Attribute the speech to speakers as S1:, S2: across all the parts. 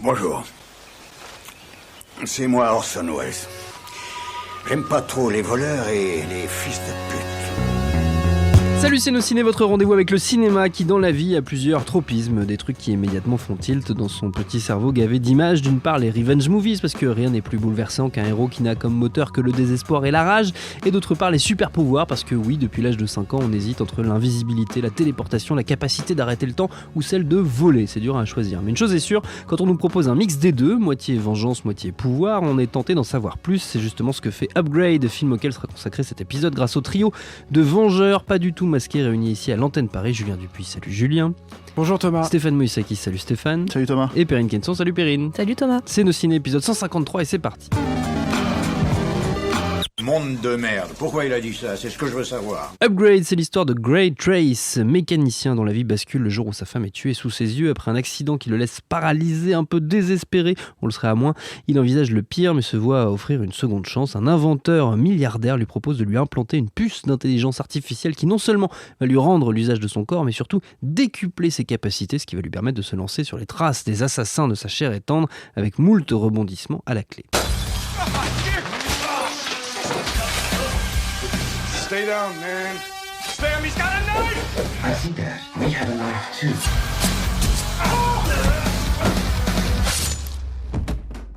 S1: Bonjour. C'est moi Orson Welles. J'aime pas trop les voleurs et les fils de pute.
S2: Salut, c'est Nos Ciné, votre rendez-vous avec le cinéma qui, dans la vie, a plusieurs tropismes, des trucs qui immédiatement font tilt dans son petit cerveau gavé d'images. D'une part, les revenge movies, parce que rien n'est plus bouleversant qu'un héros qui n'a comme moteur que le désespoir et la rage. Et d'autre part, les super pouvoirs, parce que oui, depuis l'âge de 5 ans, on hésite entre l'invisibilité, la téléportation, la capacité d'arrêter le temps ou celle de voler. C'est dur à choisir. Mais une chose est sûre, quand on nous propose un mix des deux, moitié vengeance, moitié pouvoir, on est tenté d'en savoir plus. C'est justement ce que fait Upgrade, film auquel sera consacré cet épisode grâce au trio de vengeurs pas du tout masqués réunis ici à l'antenne Paris. Julien Dupuis, salut Julien.
S3: Bonjour Thomas.
S2: Stéphane Moïsaki, salut Stéphane.
S4: Salut Thomas.
S2: Et Perrine Kenson, salut Perrine.
S5: Salut Thomas.
S2: C'est Nos Ciné, épisode 153 et c'est parti.
S1: Monde de merde. Pourquoi il a dit ça? C'est ce que je veux savoir.
S2: Upgrade, c'est l'histoire de Gray Trace, mécanicien dont la vie bascule le jour où sa femme est tuée sous ses yeux après un accident qui le laisse paralysé, un peu désespéré. On le serait à moins. Il envisage le pire mais se voit offrir une seconde chance. Un inventeur milliardaire lui propose de lui implanter une puce d'intelligence artificielle qui non seulement va lui rendre l'usage de son corps mais surtout décupler ses capacités, ce qui va lui permettre de se lancer sur les traces des assassins de sa chair et tendre avec moult rebondissements à la clé.
S6: Stay down, man. Sam, he's got a knife!
S7: I see that. We have a knife too.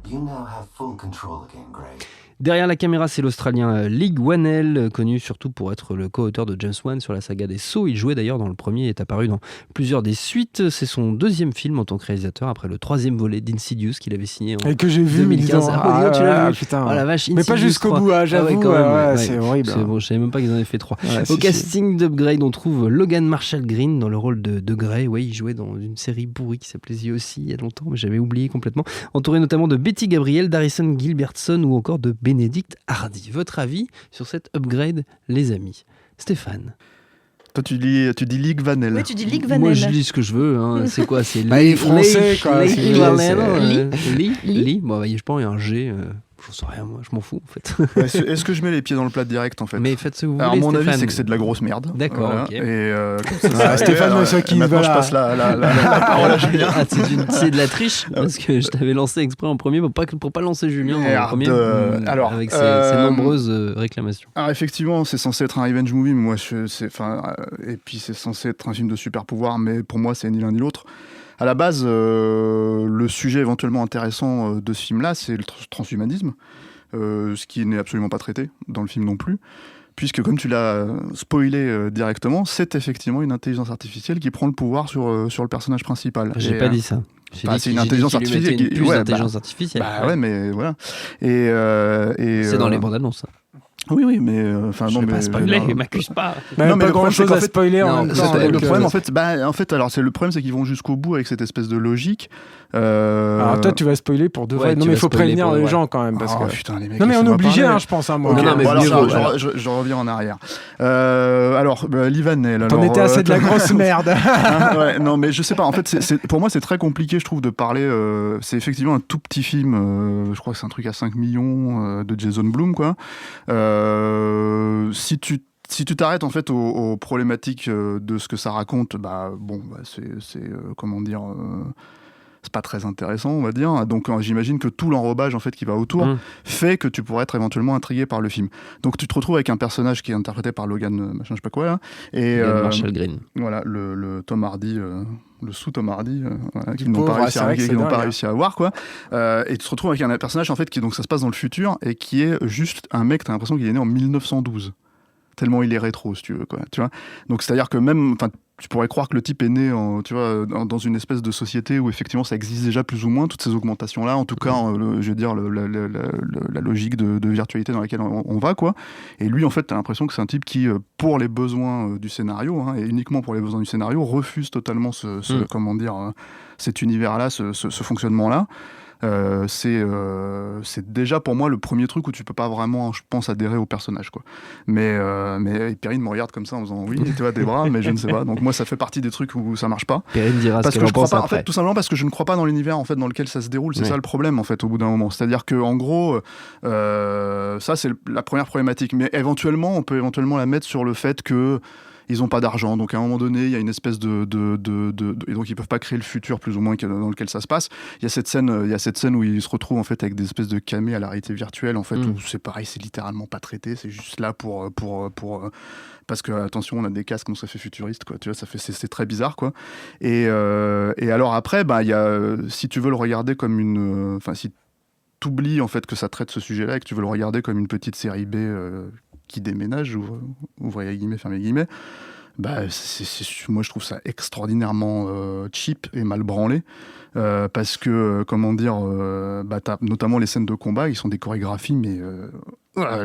S7: You now have full control again, Gray.
S2: Derrière la caméra, c'est l'Australien Leigh Whannell, connu surtout pour être le co-auteur de James Wan sur la saga des Saw. Il jouait d'ailleurs dans le premier et est apparu dans plusieurs des suites. C'est son deuxième film en tant que réalisateur après le troisième volet d'Insidious qu'il avait signé en 2015.
S3: Et que j'ai vu,
S2: 2015. Tu l'as vu?
S3: Putain.
S2: Oh la vache,
S3: mais pas jusqu'au bout, j'avoue. C'est horrible.
S2: C'est bon, je savais même pas qu'ils en avaient fait 3.
S3: Ouais,
S2: Au casting d'Upgrade, on trouve Logan Marshall Green dans le rôle de Gray. Ouais, il jouait dans une série pourrie qui s'appelait The O.C. il y a longtemps, mais j'avais oublié complètement. Entouré notamment de Betty Gabriel, d'Harrison Gilbertson ou encore de Benedict Hardy. Votre avis sur cette Upgrade, les amis? Stéphane.
S4: Toi, tu dis Leigh Whannell.
S5: Oui, tu dis Leigh Whannell.
S2: Moi, je dis ce que je veux. Hein. C'est quoi? C'est
S3: il est français, quoi.
S2: Leigh Whannell.
S5: Lee.
S2: Lee. Bon, je pense qu'il y a un G. J'en sais rien, moi, je m'en fous en fait.
S4: Est-ce que je mets les pieds dans le plat direct en fait?
S2: Mais faites ce que vous voulez.
S4: Alors, mon
S2: Stéphane.
S4: avis, c'est que c'est de la grosse merde.
S2: D'accord,
S4: voilà.
S2: ok.
S4: Et
S3: Stéphane Moïsaki,
S4: maintenant,
S3: voilà.
S4: je passe la parole à Julien.
S2: Ah, c'est de la triche parce que je t'avais lancé exprès en premier pour pas lancer Julien en premier.
S4: Alors,
S2: avec ses nombreuses réclamations.
S4: Alors effectivement, c'est censé être un revenge movie, mais moi, et puis c'est censé être un film de super pouvoir, mais pour moi, c'est ni l'un ni l'autre. À la base, le sujet éventuellement intéressant de ce film-là, c'est le transhumanisme. Ce qui n'est absolument pas traité dans le film non plus, puisque comme tu l'as spoilé directement, c'est effectivement une intelligence artificielle qui prend le pouvoir sur le personnage principal.
S2: J'ai pas dit ça.
S4: C'est une intelligence artificielle
S2: qui une intelligence artificielle.
S4: Ouais, mais voilà. Et
S2: c'est dans les bandes annonces.
S4: Oui, mais enfin non, mais
S2: pas spoiler, m'accuse pas.
S3: Non, mais pas grand chose à spoiler.
S4: Le problème, en fait, alors le problème, c'est qu'ils vont jusqu'au bout avec cette espèce de logique.
S3: Alors toi, tu vas spoiler pour deux fois. Non, mais il faut prévenir les gens quand même parce que.
S4: Putain, les mecs.
S3: Non, mais on est obligé, je pense.
S2: Non, mais
S4: je reviens en arrière. Alors, Leigh Whannell.
S3: T'en étais assez de la grosse merde.
S4: Ouais, non, mais je sais pas. En fait, pour moi, c'est très compliqué, je trouve, de parler. C'est effectivement un tout petit film. Je crois que c'est un truc à 5 millions de Jason Blum, quoi. Si tu t'arrêtes en fait aux problématiques de ce que ça raconte, c'est comment dire, c'est pas très intéressant, on va dire. Donc j'imagine que tout l'enrobage en fait qui va autour fait que tu pourrais être éventuellement intrigué par le film. Donc tu te retrouves avec un personnage qui est interprété par Logan machin je sais pas quoi là, et
S2: Marshall Green.
S4: Voilà, le Tom Hardy. Le sous-Tom Hardy, qu'ils n'ont pas réussi à avoir, quoi. Et tu te retrouves avec un personnage, en fait, donc ça se passe dans le futur, et qui est juste un mec, t'as l'impression qu'il est né en 1912. Tellement il est rétro, si tu veux, quoi. Tu vois. Donc, c'est-à-dire que même, tu pourrais croire que le type est né dans une espèce de société où effectivement ça existe déjà plus ou moins, toutes ces augmentations-là, en tout cas, je veux dire, la logique de virtualité dans laquelle on va, quoi. Et lui, en fait, t'as l'impression que c'est un type qui, pour les besoins du scénario, et uniquement pour les besoins du scénario, refuse totalement comment dire, cet univers-là, ce fonctionnement-là. C'est déjà pour moi le premier truc où tu peux pas vraiment, je pense, adhérer au personnage, quoi. Mais Perrine me regarde comme ça en faisant oui, tu vois, des bras, mais je ne sais pas. Donc moi, ça fait partie des trucs où ça marche pas.
S2: Perrine dira
S4: parce
S2: ce
S4: que
S2: qu'elle
S4: je crois
S2: pense
S4: pas,
S2: après.
S4: en fait, tout simplement parce que je ne crois pas dans l'univers en fait dans lequel ça se déroule. C'est ça le problème en fait au bout d'un moment. C'est-à-dire que en gros, ça c'est la première problématique. Mais éventuellement, on peut éventuellement la mettre sur le fait que ils n'ont pas d'argent, donc à un moment donné, il y a une espèce et donc ils peuvent pas créer le futur plus ou moins dans lequel ça se passe. Il y a cette scène où ils se retrouvent en fait avec des espèces de camés à la réalité virtuelle, en fait, où c'est pareil, c'est littéralement pas traité, c'est juste là pour parce que attention, on a des casques, donc ça fait futuriste, quoi. Tu vois, c'est très bizarre, quoi. Et alors après, il y a, si tu veux le regarder comme si t'oublies en fait que ça traite ce sujet-là et que tu veux le regarder comme une petite série B qui déménage, ouvrez les guillemets, fermez les guillemets, moi je trouve ça extraordinairement cheap et mal branlé, parce que, comment dire, t'as notamment les scènes de combat, ils sont des chorégraphies, mais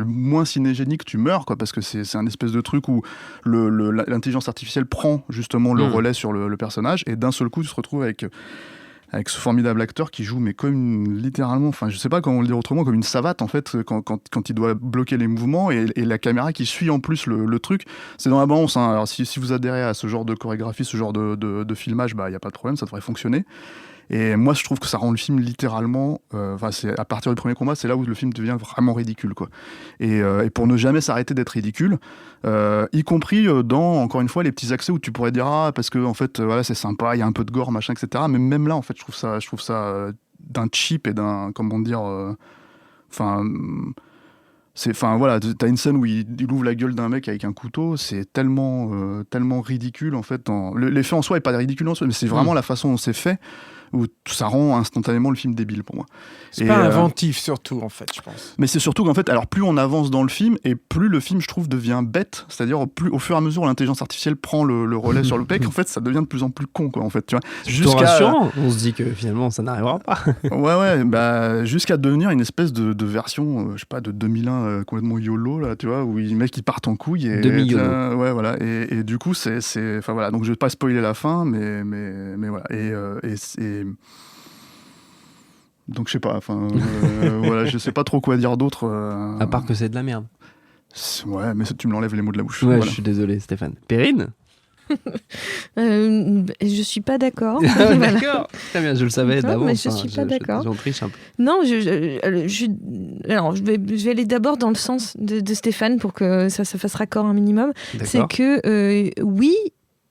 S4: moins cinégéniques, tu meurs, quoi, parce que c'est un espèce de truc où l'intelligence artificielle prend justement le relais sur le personnage, et d'un seul coup tu te retrouves avec ce formidable acteur qui joue, mais comme littéralement, enfin je sais pas comment le dire autrement, comme une savate en fait, quand il doit bloquer les mouvements, et la caméra qui suit en plus le truc. C'est dans la bande-annonce, hein. Alors si vous adhérez à ce genre de chorégraphie, ce genre de filmage, y a pas de problème, ça devrait fonctionner. Et moi, je trouve que ça rend le film littéralement... c'est à partir du premier combat, c'est là où le film devient vraiment ridicule, quoi. Et pour ne jamais s'arrêter d'être ridicule, y compris dans, encore une fois, les petits accès où tu pourrais dire « parce que en fait, voilà, c'est sympa, il y a un peu de gore, machin, etc. » Mais même là, en fait, je trouve ça d'un cheap et d'un... Comment dire... voilà, t'as une scène où il ouvre la gueule d'un mec avec un couteau, c'est tellement ridicule, en fait. L'effet en soi est pas ridicule en soi, mais c'est vraiment la façon dont c'est fait, où ça rend instantanément le film débile pour moi.
S3: C'est pas inventif surtout, en fait, je pense.
S4: Mais c'est surtout qu'en fait, alors plus on avance dans le film, et plus le film, je trouve, devient bête, c'est-à-dire plus au fur et à mesure où l'intelligence artificielle prend le relais sur le pec, en fait, ça devient de plus en plus con, quoi, en fait, tu vois.
S2: Jusqu'à rassurant, on se dit que finalement, ça n'arrivera pas.
S4: Ouais, jusqu'à devenir une espèce de version, je sais pas, de 2001 complètement YOLO, là, tu vois, où les mecs, ils partent en couille.
S2: Demi-YOLO.
S4: Ouais, voilà, et du coup, enfin voilà, donc je vais pas spoiler la fin, mais voilà, donc je sais pas, enfin voilà, je sais pas trop quoi dire d'autre.
S2: À part que c'est de la merde.
S4: Ouais, mais tu me l'enlèves les mots de la bouche.
S2: Ouais,
S4: voilà.
S2: Je suis désolé, Stéphane. Perrine
S5: je suis pas d'accord.
S2: Voilà. D'accord. Très bien, je le savais d'avance.
S5: Mais je suis pas d'accord.
S2: J'en triche un peu.
S5: Non, je vais aller d'abord dans le sens de Stéphane pour que ça se fasse raccord un minimum.
S2: D'accord.
S5: C'est que oui,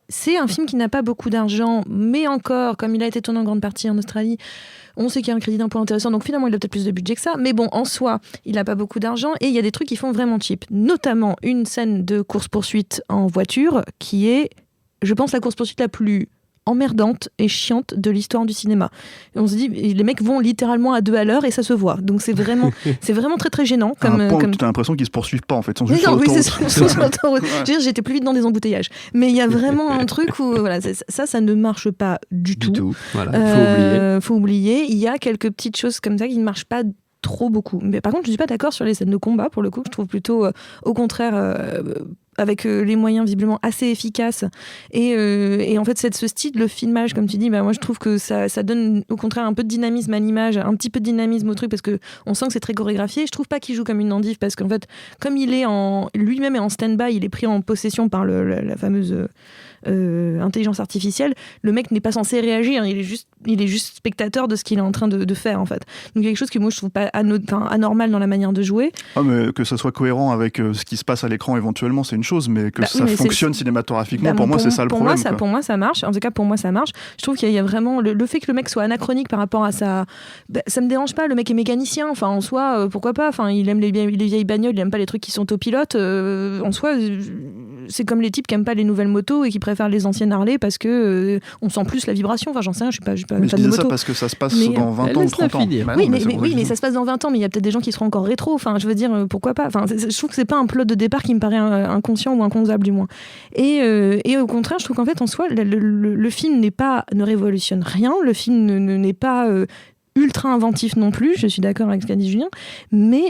S5: c'est un film qui n'a pas beaucoup d'argent, mais encore, comme il a été tourné en grande partie en Australie, on sait qu'il y a un crédit d'impôt intéressant, donc finalement il a peut-être plus de budget que ça, mais bon, en soi, il n'a pas beaucoup d'argent, et il y a des trucs qui font vraiment cheap, notamment une scène de course-poursuite en voiture, qui est, je pense, la course-poursuite la plus emmerdante et chiante de l'histoire du cinéma. Et on se dit, les mecs vont littéralement à 2 à l'heure et ça se voit. Donc c'est vraiment très très gênant.
S4: À un point où tu as l'impression qu'ils se poursuivent pas en fait. Ils sont juste sur
S5: l'autoroute. J'étais plus vite dans des embouteillages. Mais il y a vraiment un truc où voilà, ça ne marche pas du tout.
S2: Voilà,
S5: faut oublier. Il y a quelques petites choses comme ça qui ne marchent pas trop beaucoup. Mais par contre, je ne suis pas d'accord sur les scènes de combat, pour le coup. Je trouve plutôt, au contraire, avec les moyens visiblement assez efficaces. Et en fait, ce style, le filmage, comme tu dis, moi je trouve que ça donne au contraire un peu de dynamisme à l'image, un petit peu de dynamisme au truc, parce qu'on sent que c'est très chorégraphié. Je trouve pas qu'il joue comme une endive, parce qu'en fait, comme lui-même est en stand-by, il est pris en possession par la fameuse... intelligence artificielle, le mec n'est pas censé réagir, il est juste spectateur de ce qu'il est en train de faire en fait. Donc il y a quelque chose que moi je trouve pas anormal dans la manière de jouer.
S4: Mais que ça soit cohérent avec ce qui se passe à l'écran éventuellement, c'est une chose, mais que ça fonctionne cinématographiquement, pour moi c'est ça le problème.
S5: Pour moi ça marche, en tout cas pour moi ça marche. Je trouve qu'il y a vraiment le fait que le mec soit anachronique par rapport à ça me dérange pas, le mec est mécanicien, enfin en soi pourquoi pas, enfin il aime les vieilles bagnoles, il aime pas les trucs qui sont autopilotes, en soi c'est comme les types qui aiment pas les nouvelles motos et qui préfèrent les anciennes Harley parce que on sent plus la vibration, enfin j'en sais rien, je suis pas
S4: mais
S5: fan de moto.
S4: Ça parce que ça se passe dans 20 ans ou 30 ans.
S5: Mais ça se passe dans 20 ans, mais il y a peut-être des gens qui seront encore rétro, enfin je veux dire pourquoi pas, enfin je trouve que c'est pas un plot de départ qui me paraît inconscient ou inconcevable du moins. Et au contraire, je trouve qu'en fait en soi le film ne révolutionne rien, le film n'est pas ultra inventif non plus, je suis d'accord avec ce qu'a dit Julien, mais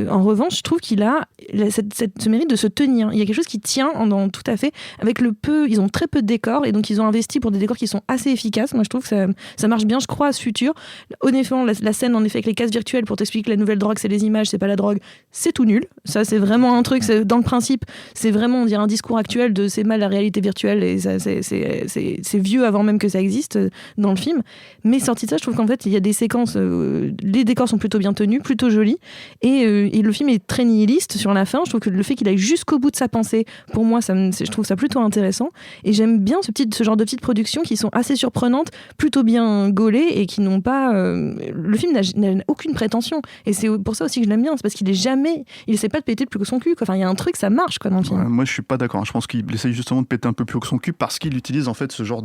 S5: en revanche, je trouve qu'il a ce mérite de se tenir. Il y a quelque chose qui tient tout à fait, avec ils ont très peu de décors, et donc ils ont investi pour des décors qui sont assez efficaces. Moi, je trouve que ça marche bien, je crois, à ce futur. Honnêtement, la scène, en effet, avec les casques virtuels pour t'expliquer que la nouvelle drogue, c'est les images, c'est pas la drogue, c'est tout nul. Ça, c'est vraiment un truc, dans le principe, c'est vraiment, on dirait, un discours actuel de c'est mal la réalité virtuelle, et ça, c'est vieux avant même que ça existe dans le film. Mais sorti de ça, je trouve qu'en fait, il y a des séquences, les décors sont plutôt bien tenus, plutôt jolis, et le film est très nihiliste sur la fin. Je trouve que le fait qu'il aille jusqu'au bout de sa pensée, pour moi, je trouve ça plutôt intéressant, et j'aime bien ce genre de petites productions qui sont assez surprenantes, plutôt bien gaulées, et qui n'ont pas... le film n'a aucune prétention, et c'est pour ça aussi que je l'aime bien, c'est parce qu'il essaie pas de péter plus que son cul, quoi. Enfin, il y a un truc, ça marche quoi, dans le film.
S4: Moi je suis pas d'accord, je pense qu'il essaye justement de péter un peu plus haut que son cul parce qu'il utilise en fait ce genre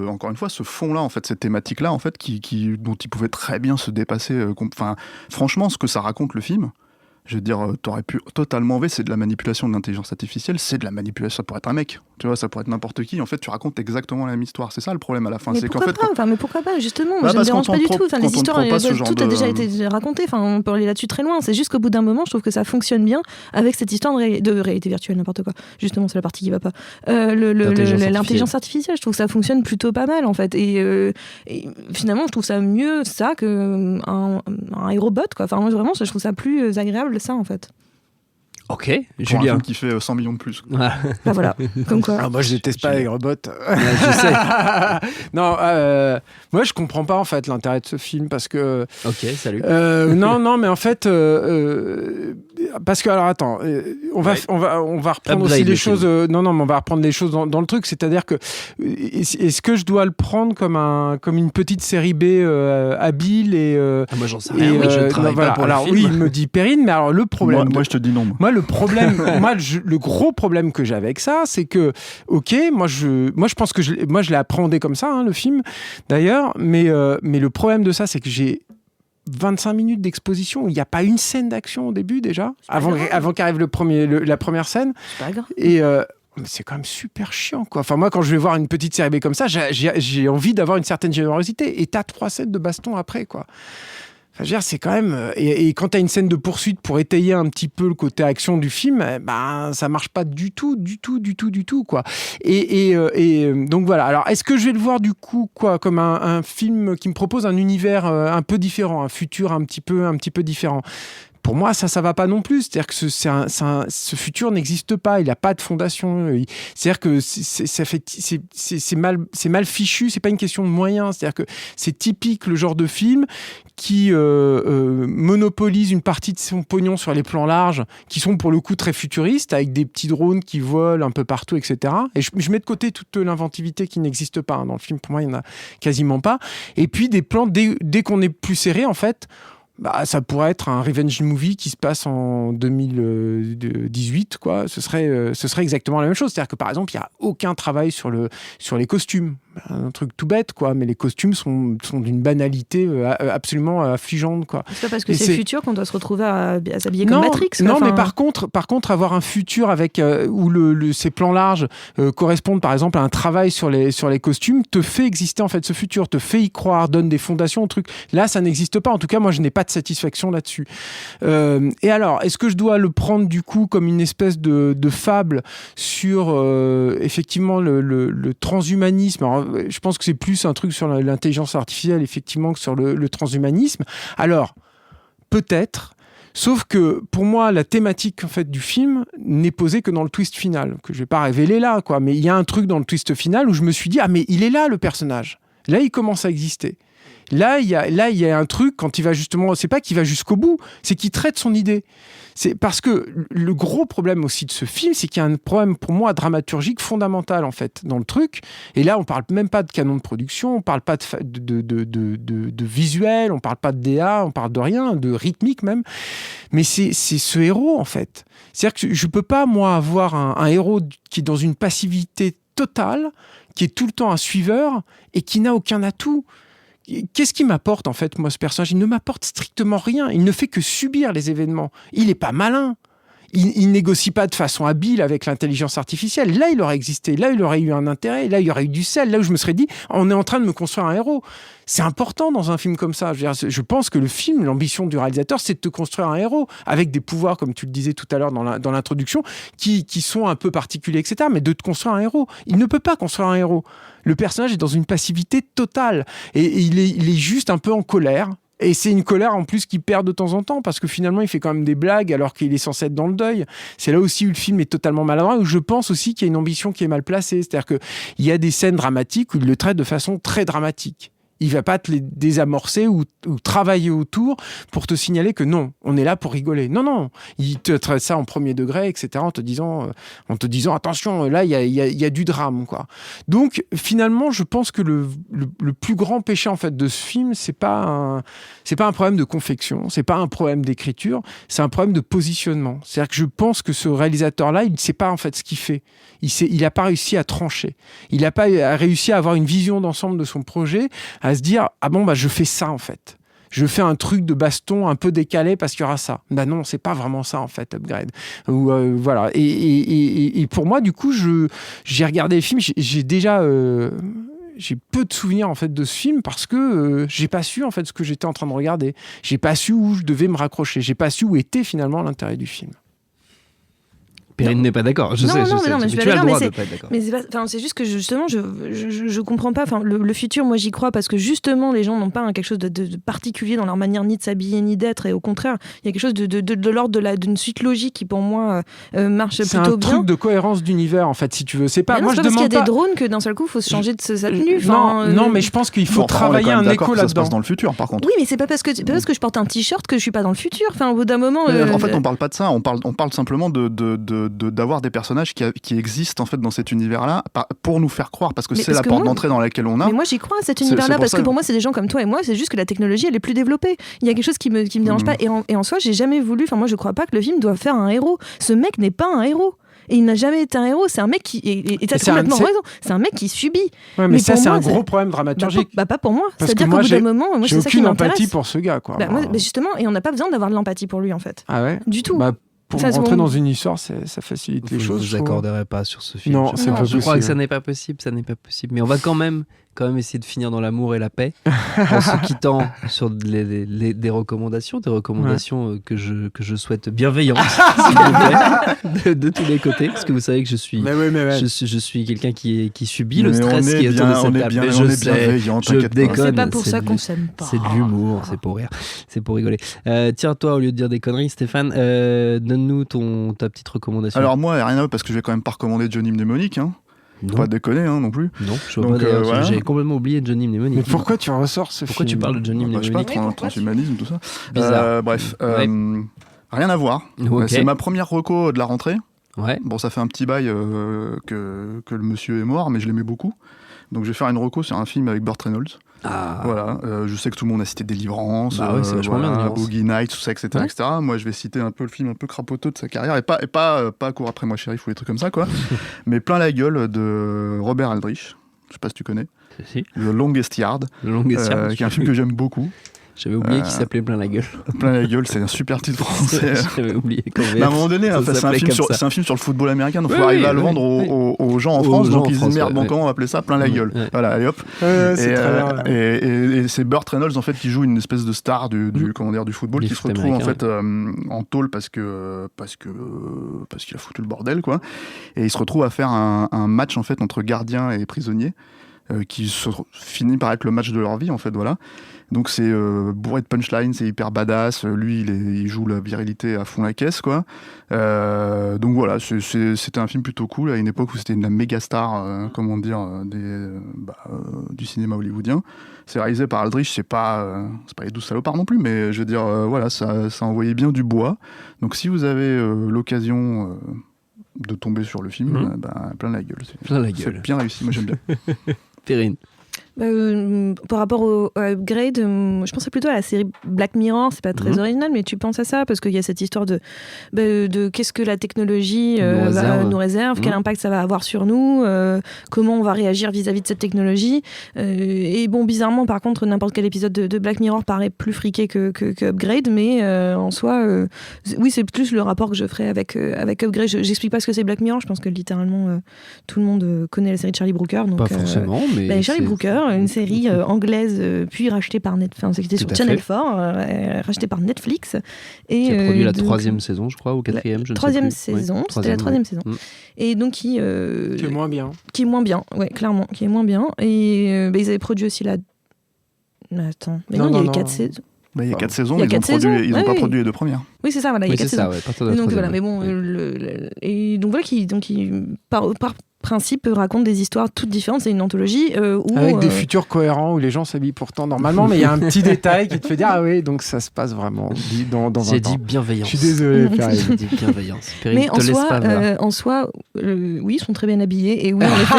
S4: encore une fois, ce fond-là, en fait, cette thématique-là, en fait, dont il pouvait très bien se dépasser. Franchement, ce que ça raconte le film, je veux dire, t'aurais pu totalement enlever, c'est de la manipulation de l'intelligence artificielle, c'est de la manipulation, ça pourrait être un mec, tu vois, ça pourrait être n'importe qui. En fait, tu racontes exactement la même histoire. C'est ça le problème à la fin.
S5: Mais
S4: c'est
S5: pourquoi
S4: qu'en fait,
S5: pas mais pourquoi pas, justement, moi, je ne me dérange pas du tout. Enfin, les histoires, tout a déjà été raconté. Enfin, on peut aller là-dessus très loin. C'est juste qu'au bout d'un moment, je trouve que ça fonctionne bien avec cette histoire de réalité virtuelle, n'importe quoi. Justement, c'est la partie qui va pas. L'intelligence artificielle, je trouve que ça fonctionne plutôt pas mal, en fait. Et finalement, je trouve ça mieux ça qu'un aérobot, quoi. Enfin, moi, vraiment, je trouve ça plus agréable, ça, en fait.
S2: Ok,
S4: Julien. Un film qui fait 100 millions de plus.
S5: Ah voilà, comme quoi.
S3: Alors moi je déteste pas les robots.
S2: Je sais.
S3: Non, moi je comprends pas en fait l'intérêt de ce film parce que.
S2: Ok, salut.
S3: Non, mais en fait, parce que alors attends, on va reprendre aussi les choses. Non, mais on va reprendre les choses dans le truc, c'est-à-dire que est-ce que je dois le prendre comme une petite série B habile et.
S2: Moi j'en sais rien. Oui, je travaille pas pour
S3: alors
S2: le film.
S3: oui, il me dit Perrine, mais alors le problème.
S4: Moi je te dis non.
S3: Moi, le gros problème que j'avais avec ça, c'est que, ok, moi je pense que je l'ai appréhendé comme ça, hein, le film, d'ailleurs, mais le problème de ça, c'est que j'ai 25 minutes d'exposition, il n'y a pas une scène d'action au début déjà, avant qu'arrive la première scène.
S5: C'est pas grave.
S3: Et c'est quand même super chiant, quoi. Enfin, moi, quand je vais voir une petite série B comme ça, j'ai envie d'avoir une certaine générosité, et t'as 3 scènes de baston après, quoi. Enfin, je veux dire, c'est quand même... Et quand t'as une scène de poursuite pour étayer un petit peu le côté action du film, ça marche pas du tout, quoi. Et donc voilà. Alors, est-ce que je vais le voir du coup, quoi, comme un film qui me propose un univers un peu différent, un futur un petit peu différent? Pour moi, ça va pas non plus. C'est-à-dire que ce futur n'existe pas. Il n'a pas de fondation. C'est-à-dire que c'est mal fichu. C'est pas une question de moyens. C'est-à-dire que c'est typique le genre de film qui monopolise une partie de son pognon sur les plans larges, qui sont pour le coup très futuristes, avec des petits drones qui volent un peu partout, etc. Et je mets de côté toute l'inventivité qui n'existe pas. Dans le film, pour moi, il n'y en a quasiment pas. Et puis des plans, dès qu'on est plus serré, en fait... ça pourrait être un revenge movie qui se passe en 2018, quoi. Ce serait exactement la même chose. C'est-à-dire que, par exemple, il n'y a aucun travail sur les costumes. Un truc tout bête, quoi. Mais les costumes sont d'une banalité absolument affligeante, quoi.
S5: C'est pas parce que c'est futur qu'on doit se retrouver à s'habiller comme Matrix, quoi.
S3: Non, mais par contre, avoir un futur avec où ces plans larges correspondent, par exemple, à un travail sur les costumes, te fait exister, en fait, ce futur, te fait y croire, donne des fondations au truc. Là, ça n'existe pas. En tout cas, moi, je n'ai pas de satisfaction là-dessus. Et alors, est-ce que je dois le prendre du coup comme une espèce de fable sur effectivement le transhumanisme? Alors, je pense que c'est plus un truc sur l'intelligence artificielle effectivement que sur le transhumanisme. Alors, peut-être. Sauf que pour moi, la thématique en fait du film n'est posée que dans le twist final, que je vais pas révéler là, quoi. Mais il y a un truc dans le twist final où je me suis dit mais il est là le personnage. Là, il commence à exister. Là, il y a un truc quand il va justement, c'est pas qu'il va jusqu'au bout, c'est qu'il traite son idée. C'est parce que le gros problème aussi de ce film, c'est qu'il y a un problème pour moi dramaturgique fondamental en fait dans le truc. Et là, on parle même pas de canon de production, on parle pas de visuel, on parle pas de DA, on parle de rien, de rythmique même. Mais c'est ce héros en fait. C'est-à-dire que je peux pas moi avoir un héros qui est dans une passivité totale, qui est tout le temps un suiveur et qui n'a aucun atout. Qu'est-ce qui m'apporte en fait, moi, ce personnage? Il ne m'apporte strictement rien. Il ne fait que subir les événements. Il n'est pas malin. Il négocie pas de façon habile avec l'intelligence artificielle. Là, il aurait existé. Là, il aurait eu un intérêt. Là, il y aurait eu du sel. Là où je me serais dit, on est en train de me construire un héros. C'est important dans un film comme ça. Je pense que le film, l'ambition du réalisateur, c'est de te construire un héros avec des pouvoirs, comme tu le disais tout à l'heure dans l'introduction, qui sont un peu particuliers, etc. Mais de te construire un héros. Il ne peut pas construire un héros. Le personnage est dans une passivité totale. Et il est juste un peu en colère. Et c'est une colère en plus qu'il perd de temps en temps parce que finalement il fait quand même des blagues alors qu'il est censé être dans le deuil. C'est là aussi où le film est totalement maladroit, où je pense aussi qu'il y a une ambition qui est mal placée. C'est-à-dire qu'il y a des scènes dramatiques où il le traite de façon très dramatique. Il va pas te les désamorcer ou travailler autour pour te signaler que non, on est là pour rigoler. Non, il te traite ça en premier degré, etc. En te disant attention, là il y a du drame, quoi. Donc finalement, je pense que le plus grand péché en fait de ce film, c'est pas un problème de confection, c'est pas un problème d'écriture, c'est un problème de positionnement. C'est-à-dire que je pense que ce réalisateur-là, il ne sait pas en fait ce qu'il fait. Il n'a pas réussi à trancher. Il n'a pas réussi à avoir une vision d'ensemble de son projet, à se dire je fais ça en fait. Je fais un truc de baston un peu décalé parce qu'il y aura ça. Non, c'est pas vraiment ça en fait, Upgrade. Voilà. Et pour moi, du coup, j'ai regardé le film. J'ai déjà j'ai peu de souvenirs en fait de ce film parce que j'ai pas su en fait ce que j'étais en train de regarder. J'ai pas su où je devais me raccrocher. J'ai pas su où était finalement l'intérêt du film.
S2: Perrine n'est pas d'accord. Je sais.
S5: Mais
S2: tu as le droit de pas être d'accord.
S5: Mais c'est juste que justement, je comprends pas. Enfin, le futur, moi, j'y crois parce que justement, les gens n'ont pas quelque chose de particulier dans leur manière ni de s'habiller ni d'être. Et au contraire, il y a quelque chose de l'ordre d'une suite logique qui, pour moi, marche plutôt bien.
S3: C'est un truc de cohérence d'univers, en fait, si tu veux. C'est pas.
S5: Moi, je demande parce qu'il y a des drones que d'un seul coup, il faut se changer de sa tenue.
S3: Non, mais je pense qu'il faut travailler un écho là-dedans.
S4: Ça se passe dans le futur, par contre.
S5: Oui, mais c'est pas parce que je porte un t-shirt que je suis pas dans le futur. Enfin, au bout d'un moment.
S4: En fait, on parle pas de ça. On parle simplement d'avoir des personnages qui existent en fait dans cet univers-là pour nous faire croire parce que c'est la porte d'entrée dans laquelle on a.
S5: Mais moi j'y crois à cet univers-là parce que pour moi c'est des gens comme toi et moi, c'est juste que la technologie elle est plus développée. Il y a quelque chose qui me dérange pas et en soi j'ai jamais voulu. Enfin moi je crois pas que le film doit faire un héros. Ce mec n'est pas un héros. Et il n'a jamais été un héros, c'est un mec qui... Et t'as complètement raison, c'est un mec qui subit.
S3: Ouais, mais ça, c'est un gros problème dramaturgique.
S5: Pas pour moi. C'est-à-dire qu'au bout d'un moment, moi, c'est ça qui m'intéresse.
S3: J'ai aucune empathie pour ce gars, quoi.
S5: Justement, et on n'a pas besoin d'avoir de l'empathie pour lui, en fait.
S3: Ah ouais ?
S5: Du tout.
S3: Pour rentrer dans une histoire, ça facilite les choses.
S2: Je ne vous accorderai pas sur ce film.
S3: Non, c'est pas possible.
S2: Je crois que ça n'est pas possible, Mais on va quand même essayer de finir dans l'amour et la paix en se quittant sur des recommandations que je souhaite bienveillantes s'il vous plaît, de tous les côtés, parce que vous savez que je suis je suis quelqu'un qui subit le stress qui est autour de cette table. Je déconne.
S5: C'est pas pour ça qu'on s'aime pas.
S2: C'est de l'humour, c'est pour rire, c'est pour rigoler. Tiens, toi, au lieu de dire des conneries, Stéphane, donne-nous ta petite recommandation.
S4: Alors moi, rien à voir parce que je vais quand même pas recommander Johnny Mnemonic, hein.
S2: Non.
S4: Pas déconner non plus.
S2: Non, je vois pas voilà. J'avais complètement oublié Johnny Mnemonic.
S3: Mais pourquoi tu ressors ce
S2: Pourquoi
S3: film ?
S2: tu parles de Johnny Mnemonic ?
S4: Je sais pas, transhumanisme, tout ça.
S2: Bizarre.
S4: Bref, rien à voir.
S2: Okay.
S4: C'est ma première reco de la rentrée.
S2: Ouais.
S4: Bon, ça fait un petit bail que le monsieur est mort, mais je l'aimais beaucoup. Donc je vais faire une reco sur un film avec Burt Reynolds.
S2: Ah.
S4: Voilà, je sais que tout le monde a cité Délivrance,
S2: c'est vachement bien, Délivrance.
S4: Boogie Nights, tout ça, etc., etc. Moi, je vais citer un peu le film un peu crapoteux de sa carrière, et pas Cours après moi, shérif, ou des trucs comme ça, quoi. Mais plein la gueule de Robert Aldrich. Je sais pas si tu connais.
S2: Si.
S4: The Longest Yard. Qui est un film que j'aime beaucoup.
S2: J'avais oublié qu'il s'appelait Plein la gueule.
S4: Plein la gueule, c'est un super titre français.
S2: J'avais oublié quand même.
S4: À un moment donné, c'est un film sur le football américain, donc il faut arriver à le vendre aux gens en France. Donc ils se disent merde, comment on va appeler ça Plein la gueule. Voilà, allez hop. Et c'est Burt Reynolds en fait qui joue une espèce de star du football qui se retrouve en fait en tôle parce qu'il a foutu le bordel, quoi. Et il se retrouve à faire un match en fait entre gardiens et prisonniers qui finit par être le match de leur vie en fait, voilà. Donc c'est bourré de punchline, c'est hyper badass. Lui, il joue la virilité à fond la caisse, quoi. Donc voilà, c'était un film plutôt cool à une époque où c'était une méga star, du cinéma hollywoodien. C'est réalisé par Aldrich, c'est pas les 12 salopards non plus, mais je veux dire, voilà, ça envoyait bien du bois. Donc si vous avez l'occasion de tomber sur le film, plein la gueule. C'est bien réussi, moi j'aime bien.
S2: Perrine.
S5: Par rapport au Upgrade, je pensais plutôt à la série Black Mirror. C'est pas très original, mais tu penses à ça parce qu'il y a cette histoire de qu'est-ce que la technologie nous réserve, quel impact ça va avoir sur nous, comment on va réagir vis-à-vis de cette technologie. Et bon, bizarrement, par contre, n'importe quel épisode de Black Mirror paraît plus friqué que Upgrade, mais en soi, oui, c'est plus le rapport que je ferais avec Upgrade. J'explique pas ce que c'est Black Mirror. Je pense que littéralement tout le monde connaît la série de Charlie Brooker. Donc,
S2: pas forcément, mais
S5: Charlie Brooker, une série anglaise, puis rachetée par Netflix. Enfin, c'était sur Channel 4, rachetée par Netflix. Et
S2: qui a produit la 3e saison, je crois, ou 4e, je ne sais plus.
S5: 3e saison, c'était la 3e saison. Et donc qui est
S3: moins bien.
S5: Qui est moins bien, ouais, clairement, qui est moins bien. Et ils avaient produit aussi la... Attends, mais non, il y a eu 4 saisons.
S4: Il y a 4 saisons, mais ils n'ont pas produit les 2 premières.
S5: Oui, c'est ça, voilà, il y a 4 saisons.
S2: Ouais,
S5: donc voilà, mais bon, et donc voilà, par principe raconte des histoires toutes différentes. C'est une anthologie
S3: avec des futurs cohérents où les gens s'habillent pourtant normalement, mais il y a un petit détail qui te fait dire ah oui, donc ça se passe vraiment dans un temps.
S2: J'ai dit bienveillance.
S3: Je suis désolé,
S2: J'ai dit bienveillance. Périne,
S5: mais en soi, oui, ils sont très bien habillés et oui, en effet,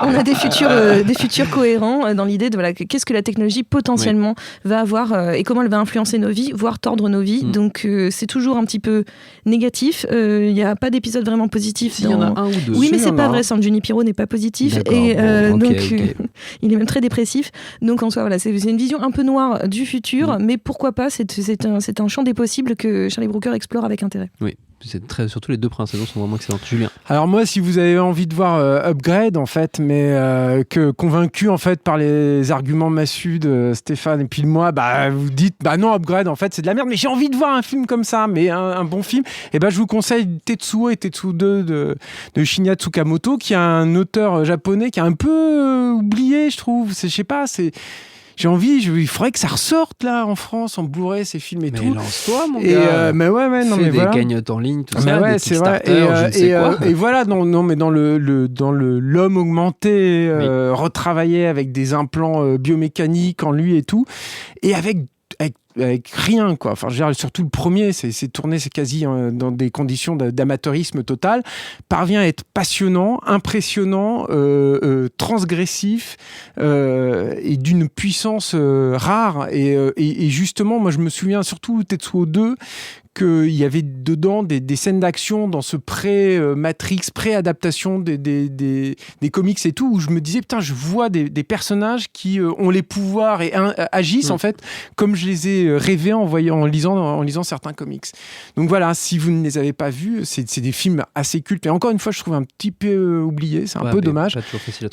S5: on a des futurs cohérents dans l'idée de voilà, qu'est-ce que la technologie potentiellement va avoir et comment elle va influencer nos vies, voire tordre nos vies. Donc c'est toujours un petit peu négatif. Il n'y a pas d'épisode vraiment positif.
S2: Il y en a un ou deux.
S5: Oui, mais c'est pas vrai. San Junipero n'est pas positif.
S2: D'accord,
S5: et
S2: bon,
S5: donc il est même très dépressif. Donc en soi, voilà, c'est une vision un peu noire du futur, mais pourquoi pas, c'est un champ des possibles que Charlie Brooker explore avec intérêt.
S2: Oui. Surtout les deux premières saisons sont vraiment excellentes. Julien.
S3: Alors moi, si vous avez envie de voir Upgrade en fait, mais que convaincu en fait par les arguments massus de Stéphane et puis de moi, vous dites non, Upgrade en fait c'est de la merde, mais j'ai envie de voir un film comme ça, mais un bon film. Et je vous conseille Tetsuo et Tetsuo 2 de Shinya Tsukamoto, qui est un auteur japonais qui est un peu oublié, je trouve. J'ai envie, il faudrait que ça ressorte là en France, en Blu-ray, ces films et tout.
S2: Mais lance-toi, mon gars.
S3: Mais
S2: des cagnottes en ligne, tout ça.
S3: Ouais,
S2: c'est vrai. Et
S3: voilà, mais dans l'homme augmenté, retravaillé avec des implants biomécaniques en lui et tout, et avec rien, quoi. Enfin, je veux dire, surtout le premier, c'est tourné, c'est quasi dans des conditions d'amateurisme total, parvient à être passionnant, impressionnant, transgressif et d'une puissance rare. Et justement, moi, je me souviens surtout Tetsuo 2, qu'il y avait dedans des scènes d'action dans ce pré-Matrix, pré-adaptation des comics et tout, où je me disais, putain, je vois des personnages qui ont les pouvoirs et agissent, en fait, comme je les ai rêvés en lisant certains comics. Donc voilà, si vous ne les avez pas vus, c'est des films assez cultes. Et encore une fois, je trouve un petit peu oublié, c'est un peu dommage.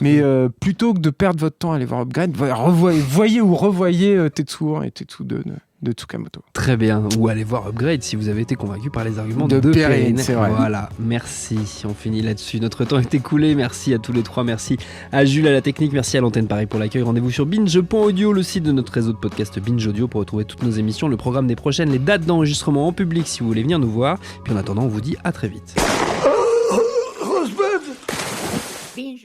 S3: Mais plutôt que de perdre votre temps à aller voir Upgrade, voyez ou revoyez Tetsuo et Tetsuo 2 de Tsukamoto.
S2: Très bien. Ou allez voir Upgrade si vous avez été convaincu par les arguments de
S3: Perrine. C'est vrai.
S2: Voilà. Merci. On finit là-dessus. Notre temps est écoulé. Merci à tous les trois. Merci à Jules à la technique. Merci à l'antenne Paris pour l'accueil. Rendez-vous sur binge.audio, le site de notre réseau de podcast Binge Audio, pour retrouver toutes nos émissions, le programme des prochaines, les dates d'enregistrement en public si vous voulez venir nous voir. Puis en attendant, on vous dit à très vite.
S6: Rosebud!
S8: Binge.